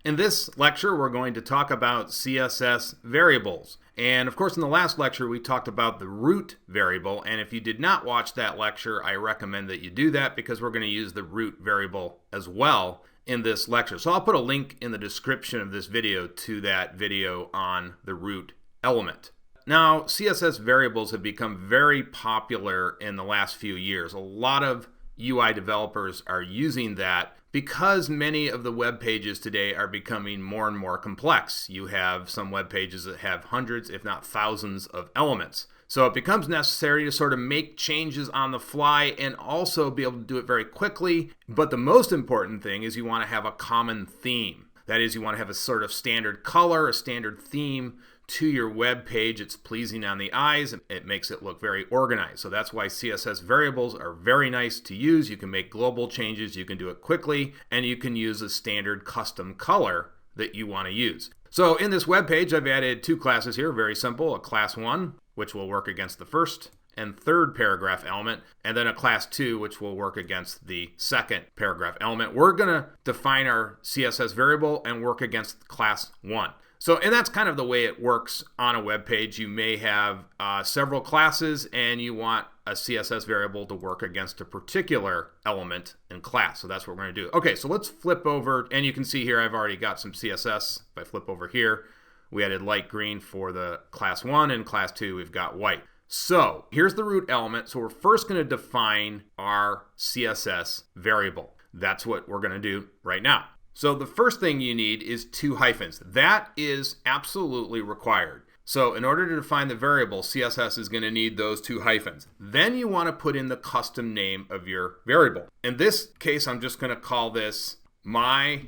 In this lecture, we're going to talk about CSS variables. And of course, in the last lecture, we talked about the root variable. And if you did not watch that lecture, I recommend that you do that because we're going to use the root variable as well in this lecture. So I'll put a link in the description of this video to that video on the root element. Now, CSS variables have become very popular in the last few years. A lot of UI developers are using that because many of the web pages today are becoming more and more complex. You have some web pages that have hundreds, if not thousands, of elements. So it becomes necessary to sort of make changes on the fly and also be able to do it very quickly. But the most important thing is you want to have a common theme. That is, you want to have a sort of standard color, a standard theme to your web page. It's pleasing on the eyes. It makes it look very organized. So that's why CSS variables are very nice to use. You can make global changes, you can do it quickly, and you can use a standard custom color that you want to use. So in this web page, I've added two classes here, very simple, a class 1, which will work against the first and third paragraph element, and then a class 2, which will work against the second paragraph element. We're going to define our CSS variable and work against class 1. So, and that's kind of the way it works on a web page. You may have several classes and you want a CSS variable to work against a particular element in class. So that's what we're going to do. Okay, so let's flip over, and you can see here I've already got some CSS. If I flip over here, we added light green for the class 1, and class 2 we've got white. So here's the root element. So we're first going to define our CSS variable. That's what we're going to do right now. So the first thing you need is two hyphens. That is absolutely required. So in order to define the variable, CSS is going to need those two hyphens. Then you want to put in the custom name of your variable. In this case, I'm just going to call this my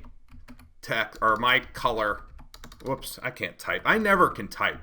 text or my color. Whoops, I can't type. I never can type,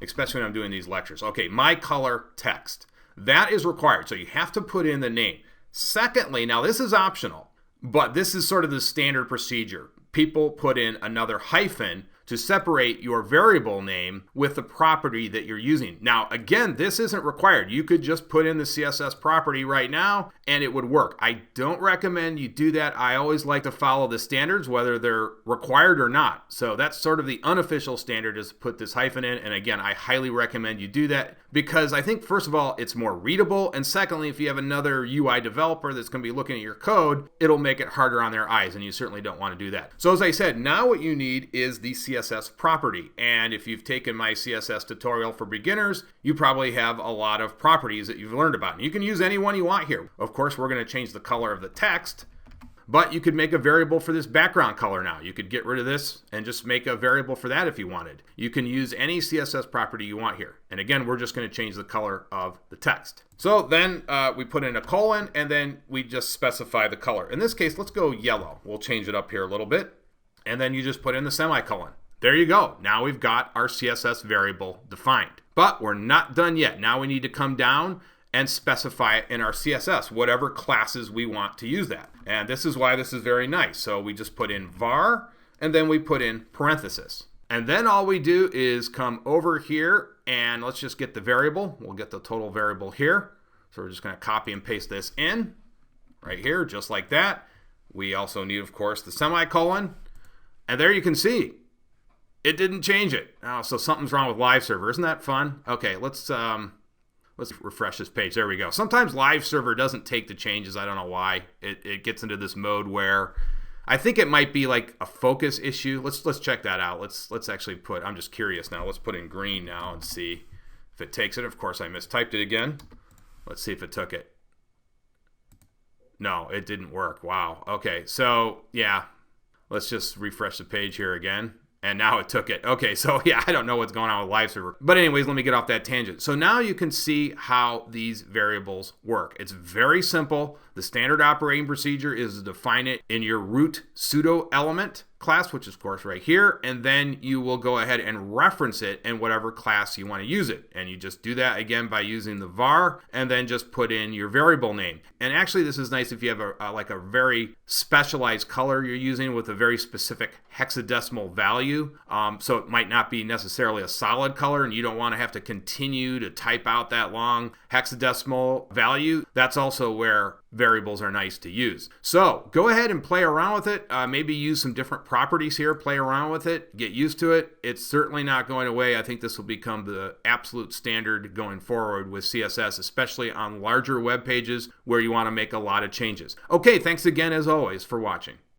especially when I'm doing these lectures. Okay, my color text. That is required. So you have to put in the name. Secondly, now this is optional, but this is sort of the standard procedure. People put in another hyphen to separate your variable name with the property that you're using. Now, again, this isn't required. You could just put in the CSS property right now and it would work. I don't recommend you do that. I always like to follow the standards, whether they're required or not. So that's sort of the unofficial standard, is to put this hyphen in. And again, I highly recommend you do that because I think, first of all, it's more readable. And secondly, if you have another UI developer that's going to be looking at your code, it'll make it harder on their eyes, and you certainly don't want to do that. So as I said, now what you need is the CSS property. And if you've taken my CSS tutorial for beginners, you probably have a lot of properties that you've learned about. And you can use any one you want here. Of course, we're going to change the color of the text, but you could make a variable for this background color now. You could get rid of this and just make a variable for that if you wanted. You can use any CSS property you want here. And again, we're just going to change the color of the text. So then we put in a colon, and then we just specify the color. In this case, let's go yellow. We'll change it up here a little bit. And then you just put in the semicolon. There you go. Now we've got our CSS variable defined. But we're not done yet. Now we need to come down and specify it in our CSS, whatever classes we want to use that. And this is why this is very nice. So we just put in var, and then we put in parenthesis. And then all we do is come over here, and let's just get the variable. We'll get the total variable here. So we're just going to copy and paste this in right here, just like that. We also need, of course, the semicolon. And there you can see it didn't change it. Oh, so something's wrong with live server. Isn't that fun? Okay, let's refresh this page. There we go. Sometimes live server doesn't take the changes. I don't know why. It gets into this mode where I think it might be like a focus issue. Let's check that out. Let's actually put, I'm just curious now. Let's put in green now and see if it takes it. Of course, I mistyped it again. Let's see if it took it. No, it didn't work. Wow. Okay, so yeah, let's just refresh the page here again. And now it took it. Okay, so yeah, I don't know what's going on with live server. But anyways, let me get off that tangent. So now you can see how these variables work. It's very simple. The standard operating procedure is to define it in your root pseudo element class, which is of course right here, and then you will go ahead and reference it in whatever class you want to use it. And you just do that again by using the var, and then just put in your variable name. And actually this is nice if you have like a very specialized color you're using with a very specific hexadecimal value. So it might not be necessarily a solid color, and you don't want to have to continue to type out that long hexadecimal value. That's also where variables are nice to use. So go ahead and play around with it. Maybe use some different properties here, play around with it, get used to it. It's certainly not going away. I think this will become the absolute standard going forward with CSS, especially on larger web pages where you want to make a lot of changes. Okay, thanks again as always for watching.